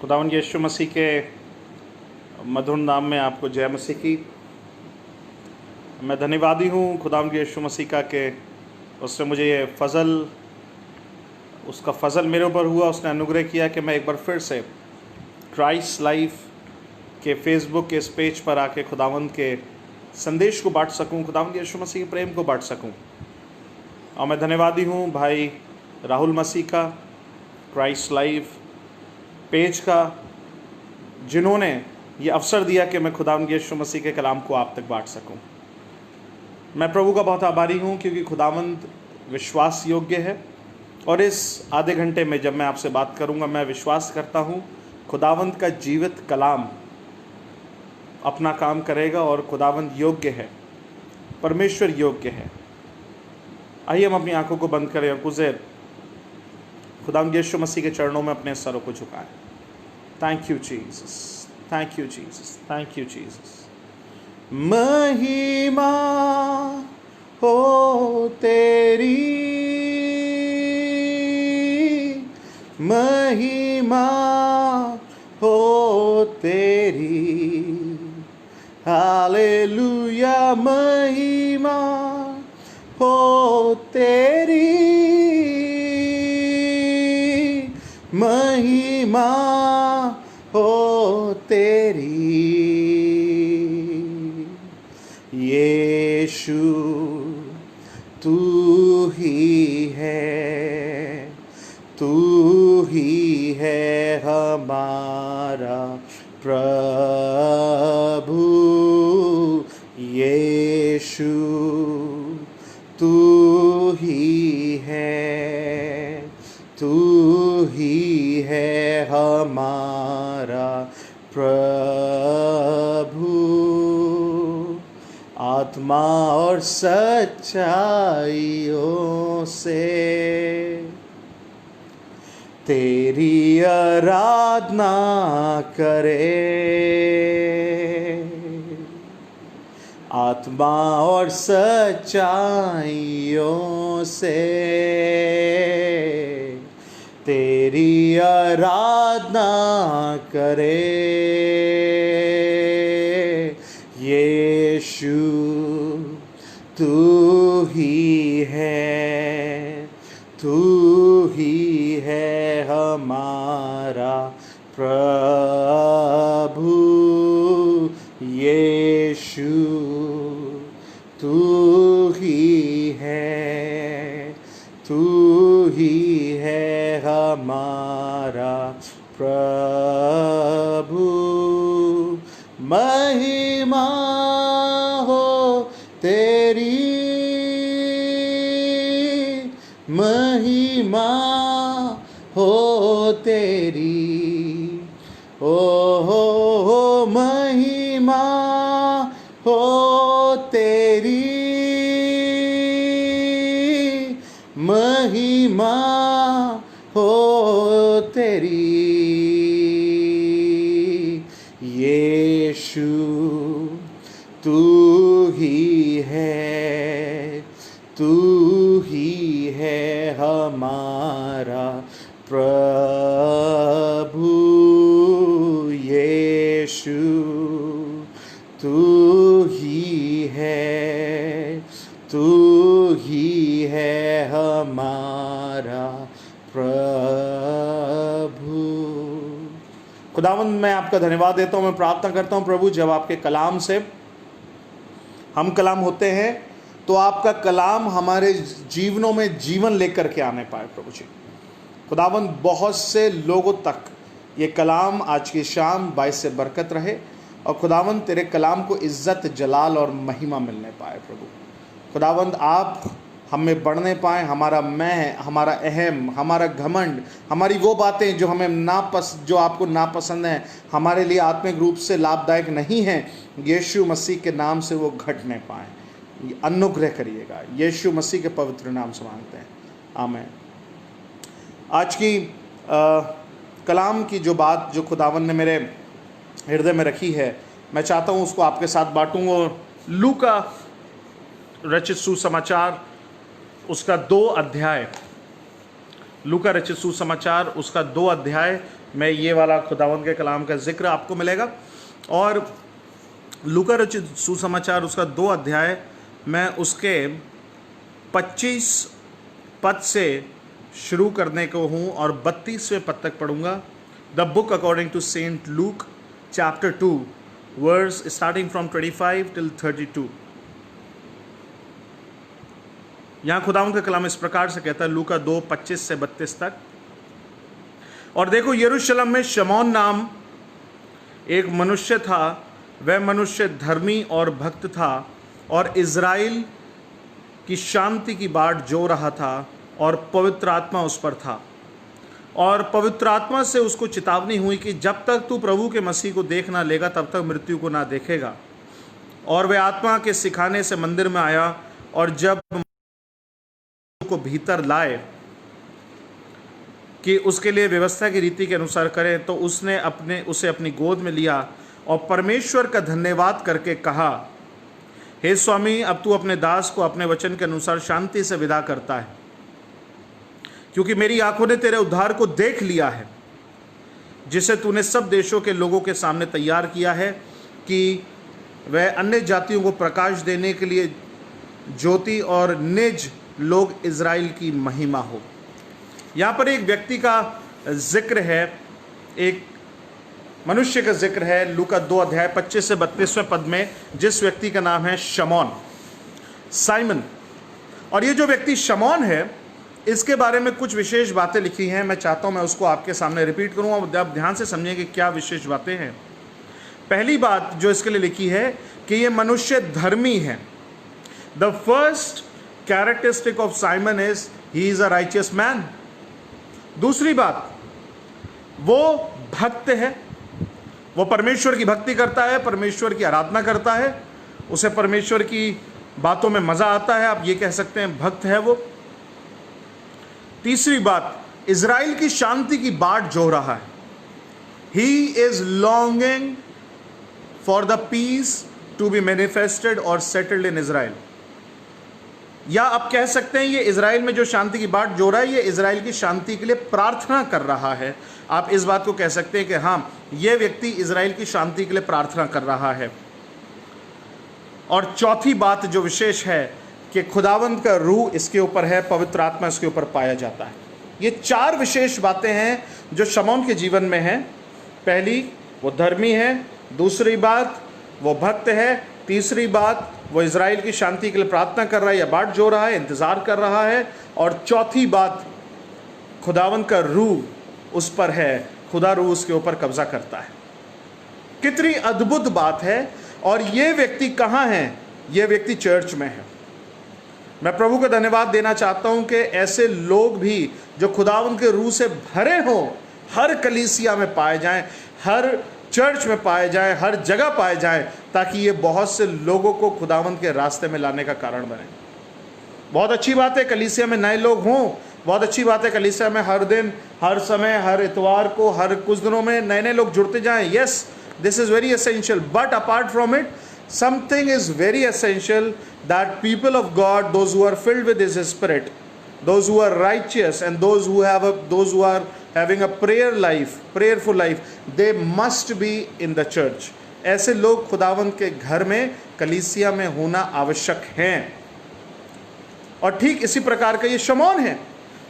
खुदावंद यीशु मसीह के मधुर नाम में आपको जय मसीह की। मैं धन्यवादी हूँ खुदावंद यीशु मसीह का कि उसने मुझे ये उसका फ़ज़ल मेरे ऊपर हुआ। उसने अनुग्रह किया कि मैं एक बार फिर से क्राइस्ट लाइफ के फेसबुक के इस पेज पर आके खुदावंद के संदेश को बांट सकूं, खुदावंद यीशु मसीह के प्रेम को बांट सकूं। और मैं धन्यवादी हूँ भाई राहुल मसीह का, क्राइस्ट लाइफ पेज का, जिन्होंने ये अवसर दिया कि मैं खुदावंद यीशु मसीह के कलाम को आप तक बांट सकूं। मैं प्रभु का बहुत आभारी हूँ क्योंकि खुदावंद विश्वास योग्य है। और इस आधे घंटे में जब मैं आपसे बात करूँगा, मैं विश्वास करता हूँ खुदावंद का जीवित कलाम अपना काम करेगा और खुदावंद योग्य है, परमेश्वर योग्य है। आइए हम अपनी आंखों को बंद करें और कुछ देर खुदावंद यीशु मसीह के चरणों में अपने सरों को झुकाएं। Thank you Jesus, thank you Jesus, thank you Jesus. महिमा हो तेरी, महिमा हो तेरी, हालेलुया। महिमा हो तेरी, महिमा हो तेरी, यीशु तू ही है, तू ही है हमारा प्रभु। यीशु तू ही है, तू ही है हमारा प्रभु। आत्मा और सच्चाइयों से तेरी आराधना करे, आत्मा और सच्चाइयों से तेरी आराधना करे। यीशु तू ही है, तू ही है हमारा प्रभु। यीशु तू ही है, तू ही है हमारा प्रभु। महिमा हो तेरी, महिमा हो तेरी, हो महिमा हो तेरी, महिमा हो तेरी। यीशु तू ही है, तू ही है हमारा प्रभु। यीशु तू ही है, तू ही है हमारा प्रभु। खुदावंद मैं आपका धन्यवाद देता हूँ। मैं प्रार्थना करता हूँ प्रभु, जब आपके कलाम से हम कलाम होते हैं तो आपका कलाम हमारे जीवनों में जीवन लेकर के आने पाए प्रभु जी। खुदावंद बहुत से लोगों तक ये कलाम आज की शाम बाइस से बरकत रहे और खुदावंद तेरे कलाम को इज्जत, जलाल और महिमा मिलने पाए प्रभु। खुदावंद आप हम में बढ़ने पाएँ। हमारा मैं, हमारा अहम, हमारा घमंड, हमारी वो बातें जो हमें जो आपको नापसंद हैं, हमारे लिए आत्मिक रूप से लाभदायक नहीं हैं, यीशु मसीह के नाम से वो घटने पाएँ। अनुग्रह करिएगा, यीशु मसीह के पवित्र नाम से मांगते हैं, आमीन। आज की कलाम की जो बात जो खुदावन ने मेरे हृदय में रखी है, मैं चाहता हूँ उसको आपके साथ बांटूँ। और लूका रचित सुसमाचार उसका 2 अध्याय लूका रचित सुसमाचार उसका 2 अध्याय में ये वाला खुदावंद के कलाम का जिक्र आपको मिलेगा। और लूका रचित सुसमाचार उसका 2 अध्याय मैं उसके 25 पद से शुरू करने को हूँ और 32वें पद तक पढ़ूंगा। The book according to saint Luke chapter 2 verse starting from 25 till 32। यहाँ खुदावंद का कलाम इस प्रकार से कहता है, लूका 2 25 से 32 तक। और देखो, यरूशलेम में शमौन नाम एक मनुष्य था। वह मनुष्य धर्मी और भक्त था और इज़राइल की शांति की बाट जो रहा था और पवित्र आत्मा उस पर था। और पवित्र आत्मा से उसको चेतावनी हुई कि जब तक तू प्रभु के मसीह को देख ना लेगा तब तक मृत्यु को ना देखेगा। और वह आत्मा के सिखाने से मंदिर में आया और जब को भीतर लाए कि उसके लिए व्यवस्था की रीति के अनुसार करें, तो उसने उसे अपनी गोद में लिया और परमेश्वर का धन्यवाद करके कहा, हे स्वामी, अब तू अपने दास को अपने वचन के अनुसार शांति से विदा करता है, क्योंकि मेरी आंखों ने तेरे उद्धार को देख लिया है, जिसे तूने सब देशों के लोगों के सामने तैयार किया है, कि वह अन्य जातियों को प्रकाश देने के लिए ज्योति और निज लोग इज़राइल की महिमा हो। यहाँ पर एक व्यक्ति का जिक्र है, एक मनुष्य का जिक्र है लूका 2 अध्याय 25 से 32वें पद में, जिस व्यक्ति का नाम है शमौन, साइमन। और ये जो व्यक्ति शमौन है, इसके बारे में कुछ विशेष बातें लिखी हैं। मैं चाहता हूँ मैं उसको आपके सामने रिपीट करूँ और आप ध्यान से समझिए कि क्या विशेष बातें हैं। पहली बात जो इसके लिए लिखी है कि ये मनुष्य धर्मी है। The first characteristic of Simon is he is a righteous man. दूसरी बात, वो भक्त है, वो परमेश्वर की भक्ति करता है, परमेश्वर की आराधना करता है, उसे परमेश्वर की बातों में मजा आता है, आप ये कह सकते हैं भक्त है वो। तीसरी बात, इज़राइल की शांति की बाट जो रहा है। He is longing for the peace to be manifested और सेटल्ड इन इज़राइल। या आप कह सकते हैं ये इज़राइल में जो शांति की बाट जो रहा है, ये इज़राइल की शांति के लिए प्रार्थना कर रहा है। आप इस बात को कह सकते हैं कि हाँ, ये व्यक्ति इज़राइल की शांति के लिए प्रार्थना कर रहा है। और चौथी बात जो विशेष है कि खुदावंद का रूह इसके ऊपर है, पवित्र आत्मा इसके ऊपर पाया जाता है। ये 4 विशेष बातें हैं जो शमौन के जीवन में हैं। पहली, वो धर्मी है। दूसरी बात, वो भक्त है। तीसरी बात, वो इज़राइल की शांति के लिए प्रार्थना कर रहा है या बाट जो रहा है, इंतज़ार कर रहा है। और चौथी बात, खुदावंद का रूह उस पर है, खुदा रूह उसके ऊपर कब्जा करता है। कितनी अद्भुत बात है। और ये व्यक्ति कहाँ है? ये व्यक्ति चर्च में है। मैं प्रभु का धन्यवाद देना चाहता हूँ कि ऐसे लोग भी जो खुदावंद के रूह से भरे हों, हर कलीसिया में पाए जाएं, हर चर्च में पाए जाएं, हर जगह पाए जाएं, ताकि ये बहुत से लोगों को खुदावंद के रास्ते में लाने का कारण बने। बहुत अच्छी बात है कलीसिया में नए लोग हों, बहुत अच्छी बात है कलीसिया में हर दिन, हर समय, हर इतवार को, हर कुछ दिनों में नए नए लोग जुड़ते जाएं। Yes, this is very essential, but apart from it something is very essential, that people of God, those who are filled with His Spirit, those who are righteous, and those who are having a prayerful life, they must be in the church. ऐसे लोग खुदावंद के घर में, कलीसिया में होना आवश्यक हैं। और ठीक इसी प्रकार का ये शमौन है,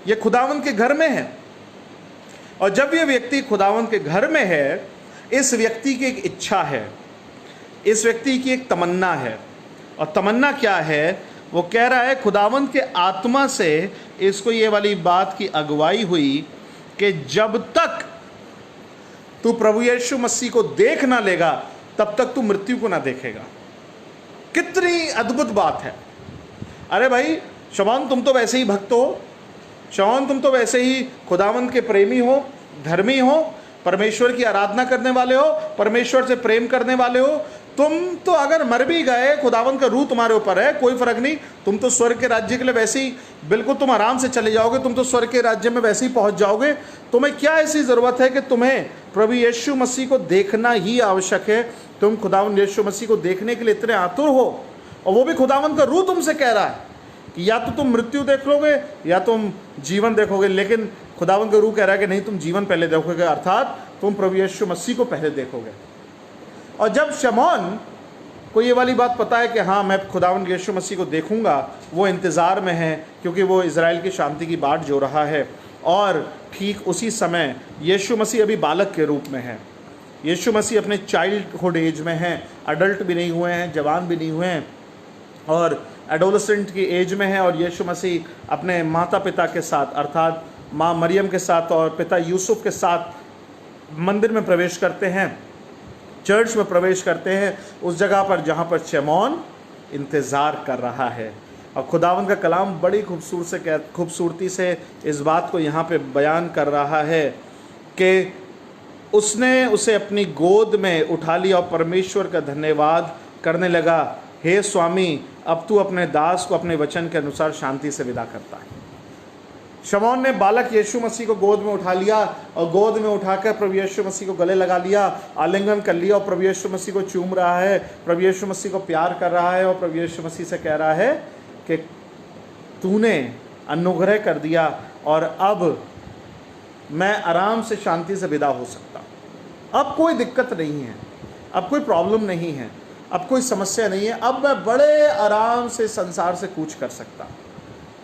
ये खुदावंद के घर में है। और जब ये व्यक्ति खुदावंद के घर में है, इस व्यक्ति की एक इच्छा है, इस व्यक्ति की एक तमन्ना है। और तमन्ना क्या है? वो कह रहा है, खुदावंद के आत्मा से इसको ये वाली बात की अगुवाई हुई कि जब तक तू प्रभु यीशु मसीह को देख ना लेगा तब तक तू मृत्यु को ना देखेगा। कितनी अद्भुत बात है। अरे भाई शमौन, तुम तो वैसे ही भक्त हो, शमौन तुम तो वैसे ही खुदावंद के प्रेमी हो, धर्मी हो, परमेश्वर की आराधना करने वाले हो, परमेश्वर से प्रेम करने वाले हो। तुम तो अगर मर भी गए, खुदावंद का रूह तुम्हारे ऊपर है, कोई फर्क नहीं, तुम तो स्वर्ग के राज्य के लिए वैसे ही बिल्कुल तुम आराम से चले जाओगे, तुम तो स्वर्ग के राज्य में वैसे ही पहुंच जाओगे। तुम्हें क्या ऐसी ज़रूरत है कि तुम्हें प्रभु यीशु मसीह को देखना ही आवश्यक है? तुम खुदावंद यीशु मसीह को देखने के लिए इतने आतुर हो, और वो भी खुदावंद का रूह तुमसे कह रहा है कि या तो तुम मृत्यु देख लोगे या तुम जीवन देखोगे, लेकिन खुदावंद का रूह कह रहा है कि नहीं, तुम जीवन पहले देखोगे, अर्थात तुम प्रभु यीशु मसीह को पहले देखोगे। और जब शमौन को ये वाली बात पता है कि हाँ मैं खुदावंद यीशु मसीह को देखूंगा, वो इंतज़ार में है क्योंकि वो इज़राइल की शांति की बाट जो रहा है। और ठीक उसी समय यीशु मसीह अभी बालक के रूप में है। यीशु मसीह अपने चाइल्डहुड एज में हैं, अडल्ट भी नहीं हुए हैं, जवान भी नहीं हुए हैं, और एडोलेसेंट की एज में है। और यीशु मसीह अपने माता पिता के साथ अर्थात माँ मरियम के साथ और पिता यूसुफ के साथ मंदिर में प्रवेश करते हैं, चर्च में प्रवेश करते हैं, उस जगह पर जहाँ पर शमौन इंतज़ार कर रहा है। और खुदावंद का कलाम बड़ी खूबसूरती से इस बात को यहाँ पे बयान कर रहा है कि उसने उसे अपनी गोद में उठा लिया और परमेश्वर का धन्यवाद करने लगा, हे स्वामी, अब तू अपने दास को अपने वचन के अनुसार शांति से विदा करता है। शमौन ने बालक यीशु मसीह को गोद में उठा लिया और गोद में उठाकर प्रभु यीशु मसीह को गले लगा लिया, आलिंगन कर लिया और प्रभु यीशु मसीह को चूम रहा है, प्रभु यीशु मसीह को प्यार कर रहा है और प्रभु यीशु मसीह से कह रहा है कि तूने अनुग्रह कर दिया और अब मैं आराम से शांति से विदा हो सकता हूँ। अब कोई दिक्कत नहीं है, अब कोई प्रॉब्लम नहीं है, अब कोई समस्या नहीं है, अब मैं बड़े आराम से संसार से कूच कर सकता हूँ,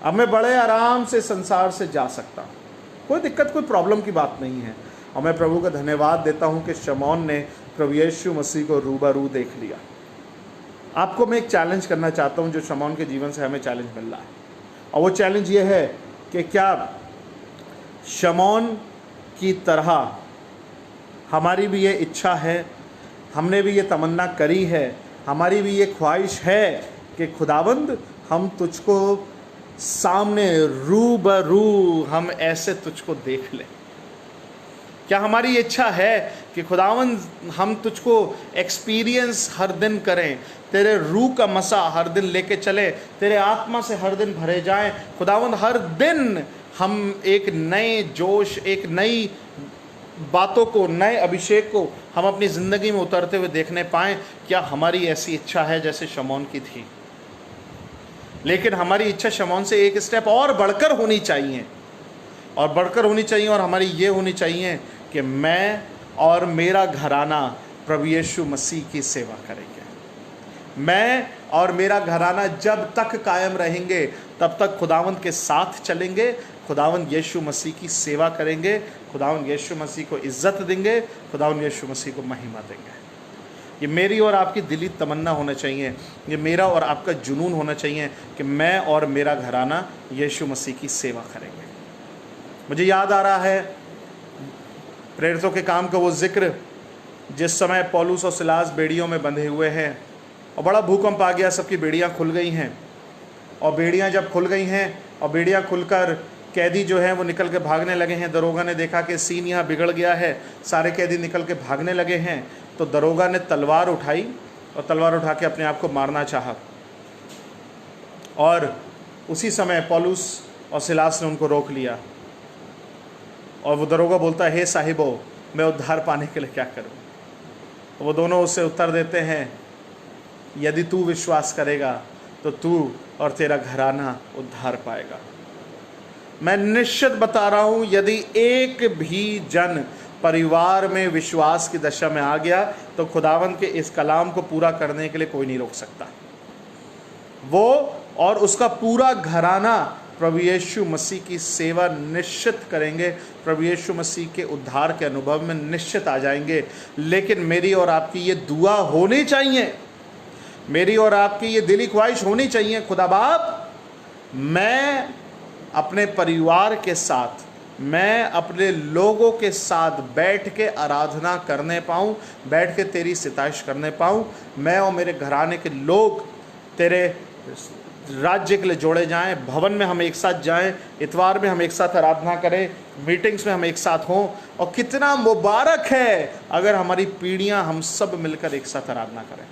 अब मैं बड़े आराम से संसार से जा सकता हूँ। कोई दिक्कत, कोई प्रॉब्लम की बात नहीं है। और मैं प्रभु का धन्यवाद देता हूँ कि शमौन ने प्रभु यीशु मसीह को रूबरू देख लिया। आपको मैं एक चैलेंज करना चाहता हूँ जो शमौन के जीवन से हमें चैलेंज मिल रहा है, और वो चैलेंज ये है कि क्या शमौन की तरह हमारी भी ये इच्छा है, हमने भी ये तमन्ना करी है, हमारी भी ये ख्वाहिश है कि खुदावंद हम तुझको सामने रूबरू हम ऐसे तुझको देख लें। क्या हमारी इच्छा है कि खुदावंद हम तुझको एक्सपीरियंस हर दिन करें, तेरे रूह का मसा हर दिन लेके चले, तेरे आत्मा से हर दिन भरे जाएं। खुदावंद हर दिन हम एक नए जोश, एक नई बातों को, नए अभिषेक को हम अपनी ज़िंदगी में उतरते हुए देखने पाएँ। क्या हमारी ऐसी इच्छा है जैसे शमौन की थी? लेकिन हमारी इच्छा शमौन से एक स्टेप और बढ़कर होनी चाहिए, और बढ़कर होनी चाहिए, और हमारी ये होनी चाहिए कि मैं और मेरा घराना प्रभु यीशु मसीह की सेवा करेंगे। मैं और मेरा घराना जब तक कायम रहेंगे तब तक खुदावंद के साथ चलेंगे, खुदावंद यीशु मसीह की सेवा करेंगे, खुदावंद यीशु मसीह को इज्जत देंगे, खुदावंद यीशु मसीह को महिमा देंगे। ये मेरी और आपकी दिली तमन्ना होना चाहिए, ये मेरा और आपका जुनून होना चाहिए कि मैं और मेरा घराना यीशु मसीह की सेवा करेंगे। मुझे याद आ रहा है प्रेरितों के काम का वो जिक्र जिस समय पौलुस और सिलास बेड़ियों में बंधे हुए हैं और बड़ा भूकंप आ गया, सबकी बेड़ियाँ खुल गई हैं। और बेड़ियाँ जब खुल गई हैं और बेड़ियाँ खुलकर कैदी जो हैं वो निकल के भागने लगे हैं, दरोगा ने देखा कि सीन यहाँ बिगड़ गया है, सारे कैदी निकल के भागने लगे हैं, तो दरोगा ने तलवार उठाई और तलवार उठा के अपने आप को मारना चाहा। और उसी समय पौलुस और सिलास ने उनको रोक लिया और वो दरोगा बोलता है, हे साहिबो, मैं उद्धार पाने के लिए क्या करूं? तो वो दोनों उससे उत्तर देते हैं, यदि तू विश्वास करेगा तो तू और तेरा घराना उद्धार पाएगा। मैं निश्चित बता रहा हूं, यदि एक भी जन परिवार में विश्वास की दशा में आ गया तो खुदावंद के इस कलाम को पूरा करने के लिए कोई नहीं रोक सकता। वो और उसका पूरा घराना प्रभु यीशु मसीह की सेवा निश्चित करेंगे, प्रभु यीशु मसीह के उद्धार के अनुभव में निश्चित आ जाएंगे। लेकिन मेरी और आपकी ये दुआ होनी चाहिए, मेरी और आपकी ये दिली ख्वाहिश होनी चाहिए, खुदा बाप, मैं अपने परिवार के साथ, मैं अपने लोगों के साथ बैठ के आराधना करने पाऊँ, बैठ के तेरी सिताइश करने पाऊँ। मैं और मेरे घराने के लोग तेरे राज्य के लिए जोड़े जाएं, भवन में हम एक साथ जाएं, इतवार में हम एक साथ आराधना करें, मीटिंग्स में हम एक साथ हों। और कितना मुबारक है अगर हमारी पीढ़ियां हम सब मिलकर एक साथ आराधना करें।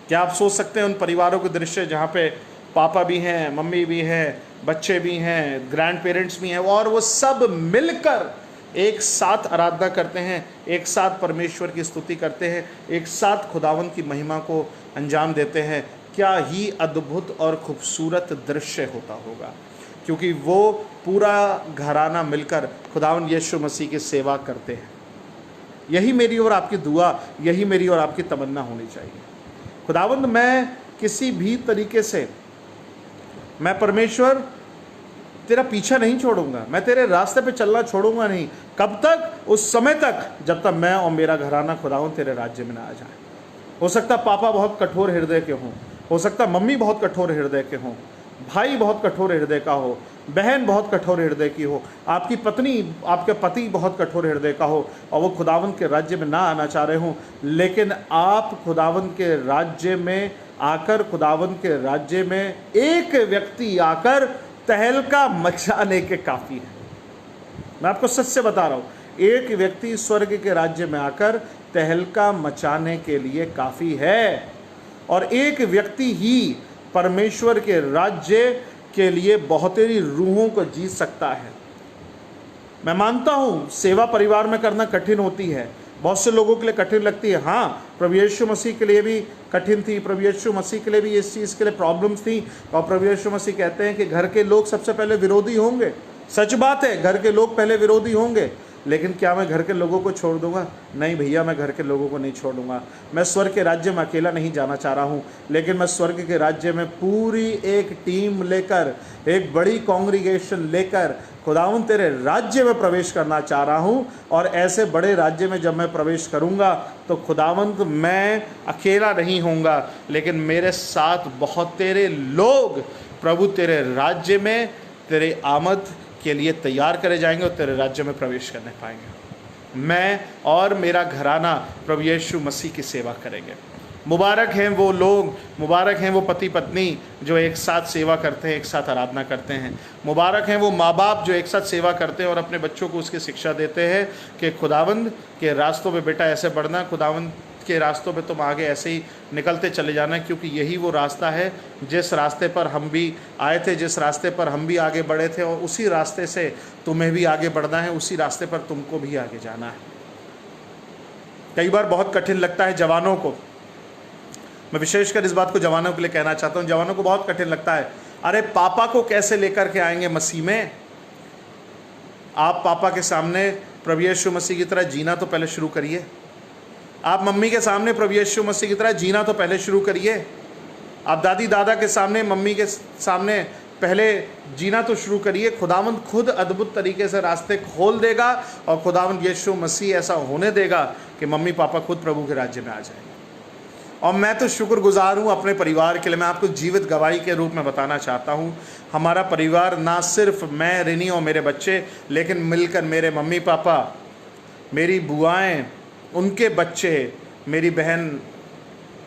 क्या आप सोच सकते हैं उन परिवारों के दृश्य जहाँ पे पापा भी हैं, मम्मी भी हैं, बच्चे भी हैं, ग्रैंड पेरेंट्स भी हैं, और वो सब मिलकर एक साथ आराधना करते हैं, एक साथ परमेश्वर की स्तुति करते हैं, एक साथ खुदावंद की महिमा को अंजाम देते हैं। क्या ही अद्भुत और खूबसूरत दृश्य होता होगा, क्योंकि वो पूरा घराना मिलकर खुदावंद यीशु मसीह की सेवा करते हैं। यही मेरी और आपकी दुआ, यही मेरी और आपकी तमन्ना होनी चाहिए। खुदावंद, मैं किसी भी तरीके से, मैं परमेश्वर तेरा पीछा नहीं छोड़ूंगा, मैं तेरे रास्ते पे चलना छोड़ूंगा नहीं। कब तक? उस समय तक जब तक मैं और मेरा घराना खुदावंद तेरे राज्य में ना आ जाए। हो सकता पापा बहुत कठोर हृदय के हों, हो सकता मम्मी बहुत कठोर हृदय के हों, भाई बहुत कठोर हृदय का हो, बहन बहुत कठोर हृदय की हो, आपकी पत्नी, आपके पति बहुत कठोर हृदय का हो और वो खुदावंद के राज्य में ना आना चाह रहे हों, लेकिन आप खुदावंद के राज्य में आकर, खुदावंद के राज्य में एक व्यक्ति आकर तहलका मचाने के काफ़ी है। मैं आपको सच से बता रहा हूँ, एक व्यक्ति स्वर्ग के राज्य में आकर तहलका मचाने के लिए काफ़ी है, और एक व्यक्ति ही परमेश्वर के राज्य के लिए बहुतेरी रूहों को जीत सकता है। मैं मानता हूँ सेवा परिवार में करना कठिन होती है, बहुत से लोगों के लिए कठिन लगती है। हाँ, प्रभु यीशु मसीह के लिए भी कठिन थी, प्रभु यीशु मसीह के लिए भी इस चीज़ के लिए प्रॉब्लम्स थी, और प्रभु यीशु मसीह कहते हैं कि घर के लोग सबसे पहले विरोधी होंगे। सच बात है, घर के लोग पहले विरोधी होंगे, लेकिन क्या मैं घर के लोगों को छोड़ दूंगा? नहीं भैया, मैं घर के लोगों को नहीं छोड़ूंगा। मैं स्वर्ग के राज्य में अकेला नहीं जाना चाह रहा हूँ, लेकिन मैं स्वर्ग के राज्य में पूरी एक टीम लेकर, एक बड़ी कांग्रीगेशन लेकर खुदावंद तेरे राज्य में प्रवेश करना चाह रहा हूँ। और ऐसे बड़े राज्य में जब मैं प्रवेश करूँगा तो खुदावंद मैं अकेला नहीं होऊंगा, लेकिन मेरे साथ बहुत तेरे लोग प्रभु तेरे राज्य में तेरे आमद के लिए तैयार करे जाएंगे और तेरे राज्य में प्रवेश करने पाएंगे। मैं और मेरा घराना प्रभु यीशु मसीह की सेवा करेंगे। मुबारक हैं वो लोग, मुबारक हैं वो पति पत्नी जो एक साथ सेवा करते हैं, एक साथ आराधना करते हैं। मुबारक हैं वो माँ बाप जो एक साथ सेवा करते हैं और अपने बच्चों को उसकी शिक्षा देते हैं कि खुदावंद के रास्तों पे बेटा ऐसे बढ़ना, खुदावंद के रास्तों पे तुम आगे ऐसे ही निकलते चले जाना, क्योंकि यही वो रास्ता है जिस रास्ते पर हम भी आए थे, जिस रास्ते पर हम भी आगे बढ़े थे, और उसी रास्ते से तुम्हें भी आगे बढ़ना है, उसी रास्ते पर तुमको भी आगे जाना है। कई बार बहुत कठिन लगता है जवानों को, मैं विशेषकर इस बात को जवानों के लिए कहना चाहता हूँ, जवानों को बहुत कठिन लगता है, अरे पापा को कैसे लेकर के आएंगे मसीह में। आप पापा के सामने प्रभु यीशु मसीह की तरह जीना तो पहले शुरू करिए। आप मम्मी के सामने प्रभु यीशु मसीह की तरह जीना तो पहले शुरू करिए। आप दादी दादा के सामने, मम्मी के सामने पहले जीना तो शुरू करिए। खुदावंद खुद अद्भुत तरीके से रास्ते खोल देगा और खुदावंद यीशु मसीह ऐसा होने देगा कि मम्मी पापा खुद प्रभु के राज्य में आ जाएंगे। और मैं तो शुक्रगुजार हूँ अपने परिवार के लिए। मैं आपको जीवित गवाही के रूप में बताना चाहता हूँ, हमारा परिवार ना सिर्फ मैं, रिनी और मेरे बच्चे, लेकिन मिलकर मेरे मम्मी पापा, मेरी बुआएं, उनके बच्चे, मेरी बहन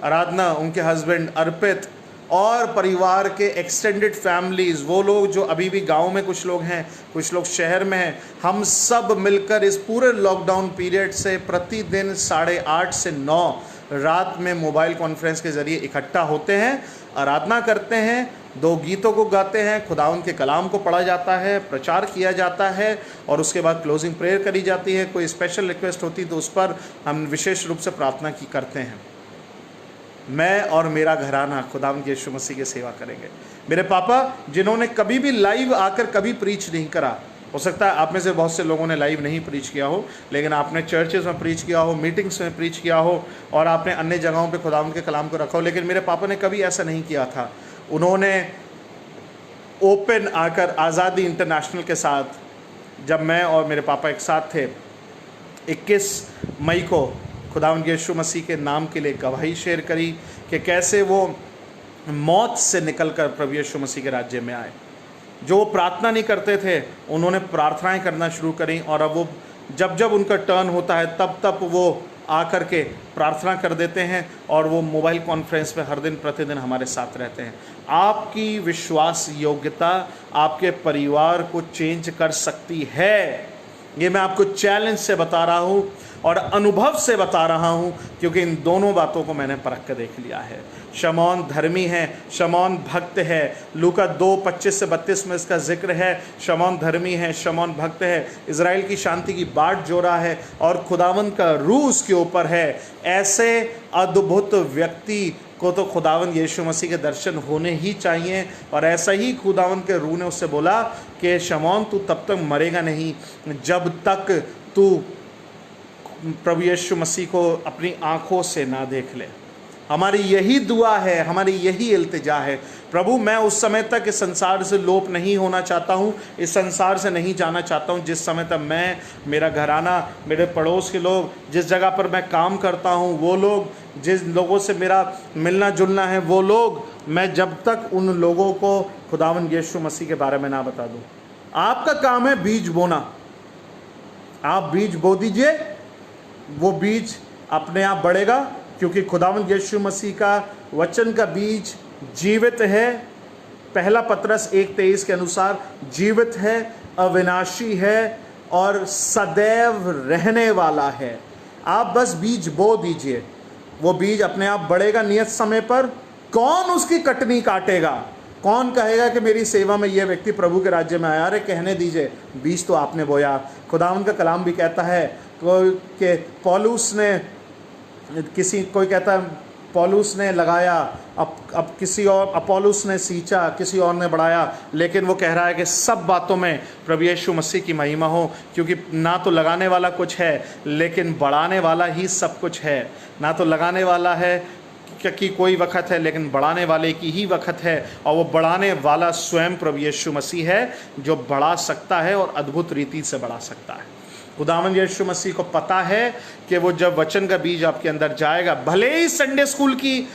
आराधना, उनके हस्बैंड अर्पित, और परिवार के एक्सटेंडेड फैमिलीज़, वो लोग जो अभी भी गांव में कुछ लोग हैं, कुछ लोग शहर में हैं, हम सब मिलकर इस पूरे लॉकडाउन पीरियड से प्रतिदिन 8:30 से 9 रात में मोबाइल कॉन्फ्रेंस के ज़रिए इकट्ठा होते हैं, आराधना करते हैं, 2 गीतों को गाते हैं, खुदावंद के कलाम को पढ़ा जाता है, प्रचार किया जाता है, और उसके बाद क्लोजिंग प्रेयर करी जाती है। कोई स्पेशल रिक्वेस्ट होती तो उस पर हम विशेष रूप से प्रार्थना की करते हैं। मैं और मेरा घराना खुदावंद यीशु मसीह की सेवा करेंगे। मेरे पापा, जिन्होंने कभी भी लाइव आकर कभी प्रीच नहीं करा, हो सकता है आप में से बहुत से लोगों ने लाइव नहीं प्रीच किया हो, लेकिन आपने चर्चेस में प्रीच किया हो, मीटिंग्स में प्रीच किया हो, और आपने अन्य जगहों पे खुदावंद के कलाम को रखा हो, लेकिन मेरे पापा ने कभी ऐसा नहीं किया था। उन्होंने ओपन आकर आज़ादी इंटरनेशनल के साथ, जब मैं और मेरे पापा एक साथ थे, 21 मई को खुदावंद यीशु मसीह के नाम के लिए गवाही शेयर करी कि कैसे वो मौत से निकलकर प्रभु यीशु मसीह के राज्य में आए। जो वो प्रार्थना नहीं करते थे, उन्होंने प्रार्थनाएं करना शुरू करी, और अब वो जब जब उनका टर्न होता है तब तब वो आकर के प्रार्थना कर देते हैं, और वो मोबाइल कॉन्फ्रेंस पे हर दिन प्रतिदिन हमारे साथ रहते हैं। आपकी विश्वास योग्यता आपके परिवार को चेंज कर सकती है, ये मैं आपको चैलेंज से बता रहा हूँ और अनुभव से बता रहा हूँ, क्योंकि इन दोनों बातों को मैंने परख कर देख लिया है। शमौन धर्मी है, शमौन भक्त है, लूका 2:25 से 32 में इसका जिक्र है। शमौन धर्मी है, शमौन भक्त है, इज़राइल की शांति की बाट जो रहा है, और खुदावंद का रूह उसके ऊपर है। ऐसे अद्भुत व्यक्ति को तो खुदावंद यीशु मसीह के दर्शन होने ही चाहिए। और ऐसा ही खुदावंद के रूह ने उससे बोला कि शमौन तू तब तक मरेगा नहीं जब तक तू प्रभु यीशु मसीह को अपनी आंखों से ना देख ले। हमारी यही दुआ है, हमारी यही इल्तिजा है, प्रभु मैं उस समय तक इस संसार से लोप नहीं होना चाहता हूँ, इस संसार से नहीं जाना चाहता हूँ जिस समय तक मैं, मेरा घराना, मेरे पड़ोस के लोग, जिस जगह पर मैं काम करता हूँ वो लोग, जिस लोगों से मेरा मिलना जुलना है वो लोग, मैं जब तक उन लोगों को खुदावंद यीशु मसीह के बारे में ना बता दूँ। आपका काम है बीज बोना। आप बीज बो दीजिए, वो बीज अपने आप बढ़ेगा, क्योंकि खुदावंद यीशु मसीह का वचन का बीज जीवित है। पहला पतरस 1:23 के अनुसार जीवित है, अविनाशी है और सदैव रहने वाला है। आप बस बीज बो दीजिए, वो बीज अपने आप बढ़ेगा नियत समय पर। कौन उसकी कटनी काटेगा? कौन कहेगा कि मेरी सेवा में यह व्यक्ति प्रभु के राज्य में आया? अरे कहने दीजिए, बीज तो आपने बोया। खुदावंद का कलाम भी कहता है कि पौलुस ने कोई कहता है पौलुस ने लगाया, अब किसी और, अपोलोस ने सींचा, किसी और ने बढ़ाया, लेकिन वो कह रहा है कि सब बातों में प्रभु यीशु मसीह की महिमा हो, क्योंकि ना तो लगाने वाला कुछ है लेकिन बढ़ाने वाला ही सब कुछ है। ना तो लगाने वाला है कि कोई वक़्त है, लेकिन बढ़ाने वाले की ही वक़्त है, और वो बढ़ाने वाला स्वयं प्रभु यीशु मसीह है जो बढ़ा सकता है और अद्भुत रीति से बढ़ा सकता है। खुदावंद यीशु मसीह को पता है कि वो जब वचन का बीज आपके अंदर जाएगा, भले ही संडे स्कूल की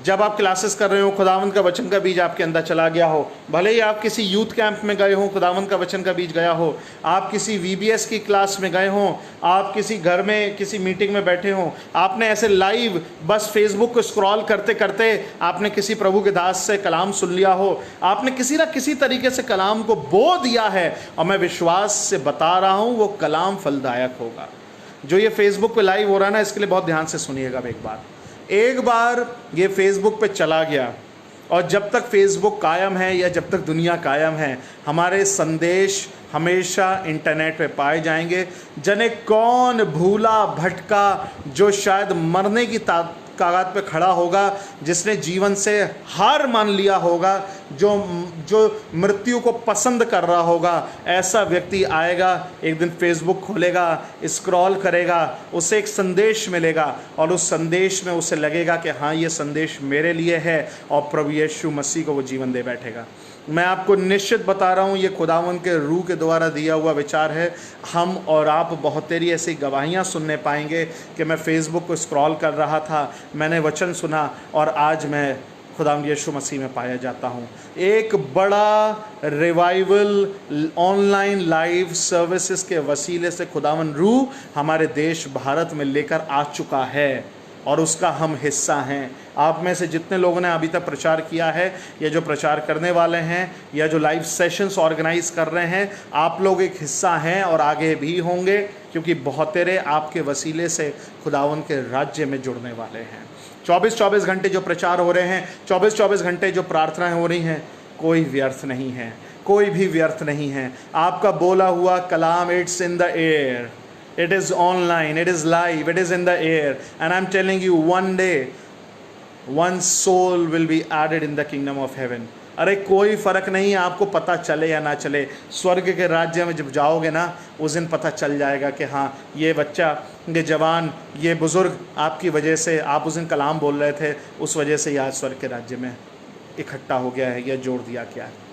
जब आप क्लासेस कर रहे हो खुदावंद का वचन का बीज आपके अंदर चला गया हो, भले ही आप किसी यूथ कैंप में गए हो खुदावंद का वचन का बीज गया हो, आप किसी VBS की क्लास में गए हो, आप किसी घर में किसी मीटिंग में बैठे हो, आपने ऐसे लाइव बस फेसबुक को स्क्रॉल करते करते आपने किसी प्रभु के दास से कलाम सुन लिया हो, आपने किसी ना किसी तरीके से कलाम को बो दिया है, और मैं विश्वास से बता रहा हूँ वो कलाम फलदायक होगा। जो ये फेसबुक पे लाइव हो रहा है ना, इसके लिए बहुत ध्यान से सुनिएगा। एक बार ये फेसबुक पे चला गया, और जब तक फेसबुक कायम है या जब तक दुनिया कायम है, हमारे संदेश हमेशा इंटरनेट पे पाए जाएंगे। जने कौन भूला भटका जो शायद मरने की कागाज पे खड़ा होगा, जिसने जीवन से हार मान लिया होगा, जो मृत्यु को पसंद कर रहा होगा, ऐसा व्यक्ति आएगा, एक दिन फेसबुक खोलेगा, स्क्रॉल करेगा, उसे एक संदेश मिलेगा, और उस संदेश में उसे लगेगा कि हाँ ये संदेश मेरे लिए है, और प्रभु यीशु मसीह को वो जीवन दे बैठेगा। मैं आपको निश्चित बता रहा हूँ, ये खुदावंद के रूह के द्वारा दिया हुआ विचार है। हम और आप बहुत तेरी ऐसी गवाहियाँ सुनने पाएंगे कि मैं फेसबुक को स्क्रॉल कर रहा था, मैंने वचन सुना, और आज मैं खुदावंद यीशु मसीह में पाया जाता हूँ। एक बड़ा रिवाइवल ऑनलाइन लाइव सर्विसेज के वसीले से खुदावंद रूह हमारे देश भारत में लेकर आ चुका है, और उसका हम हिस्सा हैं। आप में से जितने लोगों ने अभी तक प्रचार किया है, या जो प्रचार करने वाले हैं, या जो लाइव सेशंस ऑर्गेनाइज कर रहे हैं, आप लोग एक हिस्सा हैं और आगे भी होंगे, क्योंकि बहुत तेरे आपके वसीले से खुदावंद के राज्य में जुड़ने वाले हैं। 24-24 घंटे जो प्रचार हो रहे हैं, 24-24 घंटे जो प्रार्थनाएं हो रही हैं, कोई व्यर्थ नहीं है, कोई भी व्यर्थ नहीं है। आपका बोला हुआ कलाम, it's in the air, it is online, it is live, it is in the air, and I'm telling you, one day one soul will be added in the kingdom of heaven. अरे कोई फ़र्क नहीं, आपको पता चले या ना चले, स्वर्ग के राज्य में जब जाओगे ना, उस दिन पता चल जाएगा कि हाँ ये बच्चा, ये जवान, ये बुज़ुर्ग आपकी वजह से, आप उस दिन कलाम बोल रहे थे, उस वजह से आज स्वर्ग के राज्य में इकट्ठा हो गया है या जोड़ दिया गया है।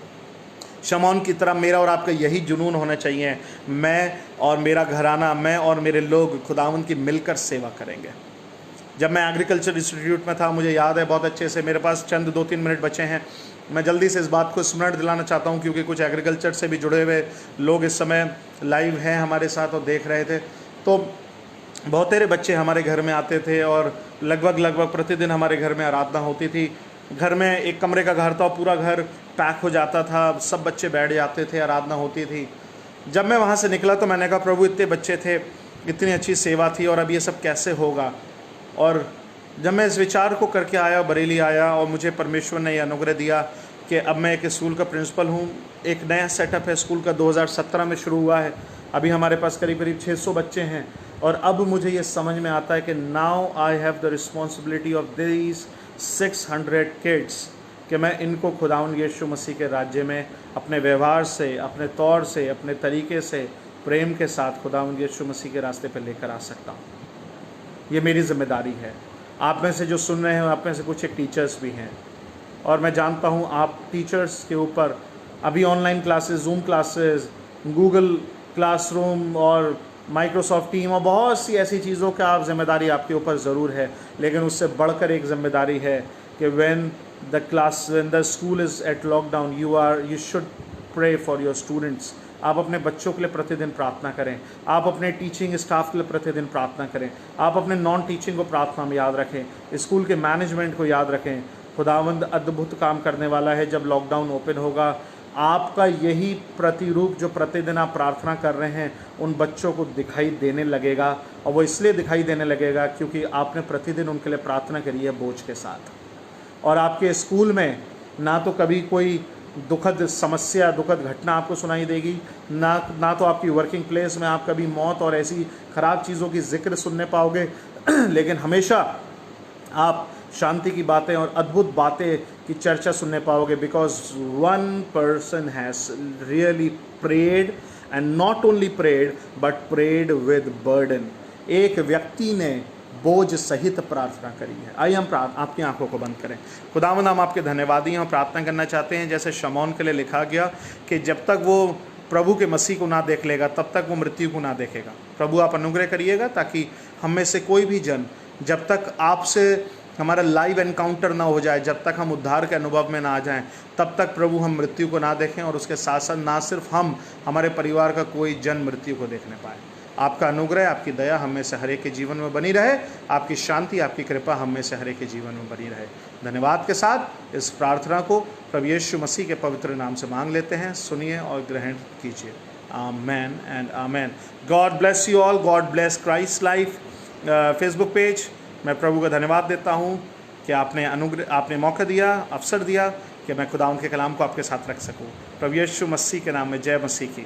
शमौन की तरह मेरा और आपका यही जुनून होना चाहिए, मैं और मेरा घराना, मैं और मेरे लोग खुदावंद की मिलकर सेवा करेंगे। जब मैं एग्रीकल्चर इंस्टीट्यूट में था, मुझे याद है बहुत अच्छे से, मेरे पास चंद 2-3 मिनट बचे हैं, मैं जल्दी से इस बात को स्मरण दिलाना चाहता हूं, क्योंकि कुछ एग्रीकल्चर से भी जुड़े हुए लोग इस समय लाइव हैं हमारे साथ और देख रहे थे। तो बहुत सारे बच्चे हमारे घर में आते थे, और लगभग प्रतिदिन हमारे घर में आराधना होती थी। घर में एक कमरे का घर था, पूरा घर पैक हो जाता था, सब बच्चे बैठ जाते थे, आराधना होती थी। जब मैं वहाँ से निकला तो मैंने कहा प्रभु इतने बच्चे थे, इतनी अच्छी सेवा थी, और अब ये सब कैसे होगा। और जब मैं इस विचार को करके आया, बरेली आया, और मुझे परमेश्वर ने यह अनुग्रह दिया कि अब मैं एक स्कूल का प्रिंसिपल हूँ। एक नया सेटअप है स्कूल का, 2017 में शुरू हुआ है। अभी हमारे पास करीब 600 बच्चे हैं, और अब मुझे ये समझ में आता है कि now I have the responsibility of this 600 kids कि मैं इनको खुदावंद यीशु मसीह के राज्य में अपने व्यवहार से, अपने तौर से, अपने तरीके से, प्रेम के साथ खुदावंद यीशु मसीह के रास्ते पर लेकर आ सकता हूँ। ये मेरी जिम्मेदारी है। आप में से जो सुन रहे हैं, आप में से कुछ एक टीचर्स भी हैं, और मैं जानता हूँ आप टीचर्स के ऊपर अभी online classes, zoom classes, Google classroom और माइक्रोसॉफ्ट टीम और बहुत सी ऐसी चीज़ों का आप जिम्मेदारी आपके ऊपर ज़रूर है, लेकिन उससे बढ़कर एक जिम्मेदारी है कि when the school is at lockdown, you should pray for your students. आप अपने बच्चों के लिए प्रतिदिन प्रार्थना करें, आप अपने टीचिंग स्टाफ के लिए प्रतिदिन प्रार्थना करें, आप अपने नॉन टीचिंग को प्रार्थना में याद रखें, स्कूल के मैनेजमेंट को याद रखें। खुदावंद अद्भुत काम करने वाला है। जब लॉकडाउन ओपन होगा, आपका यही प्रतिरूप जो प्रतिदिन आप प्रार्थना कर रहे हैं उन बच्चों को दिखाई देने लगेगा, और वो इसलिए दिखाई देने लगेगा क्योंकि आपने प्रतिदिन उनके लिए प्रार्थना करी है बोझ के साथ। और आपके स्कूल में ना तो कभी कोई दुखद समस्या, दुखद घटना आपको सुनाई देगी, ना तो आपकी वर्किंग प्लेस में आप कभी मौत और ऐसी ख़राब चीज़ों की जिक्र सुनने पाओगे, लेकिन हमेशा आप शांति की बातें और अद्भुत बातें की चर्चा सुनने पाओगे, because one person has really prayed, and not only prayed but prayed with burden. एक व्यक्ति ने बोझ सहित प्रार्थना करी है। आइए हम आपकी आंखों को बंद करें। खुदावंद, हम आपके धन्यवादी हैं और प्रार्थना करना चाहते हैं, जैसे शमौन के लिए लिखा गया कि जब तक वो प्रभु के मसीह को ना देख लेगा तब तक वो मृत्यु को ना देखेगा। प्रभु आप अनुग्रह करिएगा ताकि हम में से कोई भी जन, जब तक आपसे हमारा लाइव एनकाउंटर ना हो जाए, जब तक हम उद्धार के अनुभव में ना आ जाएं, तब तक प्रभु हम मृत्यु को ना देखें, और उसके साथ साथ ना सिर्फ हम, हमारे परिवार का कोई जन मृत्यु को देखने पाए। आपका अनुग्रह, आपकी दया हम में से हर एक के जीवन में बनी रहे, आपकी शांति, आपकी कृपा हम में से हर एक के जीवन में बनी रहे। धन्यवाद के साथ इस प्रार्थना को प्रभु यीशु मसीह के पवित्र नाम से मांग लेते हैं। सुनिए और ग्रहण कीजिए। Amen and amen. God bless you all. God bless Christ life Facebook page. मैं प्रभु का धन्यवाद देता हूँ कि आपने मौका दिया, अवसर दिया कि मैं खुदावंद के कलाम को आपके साथ रख सकूँ। प्रभु यीशु मसीह के नाम में जय मसीह की।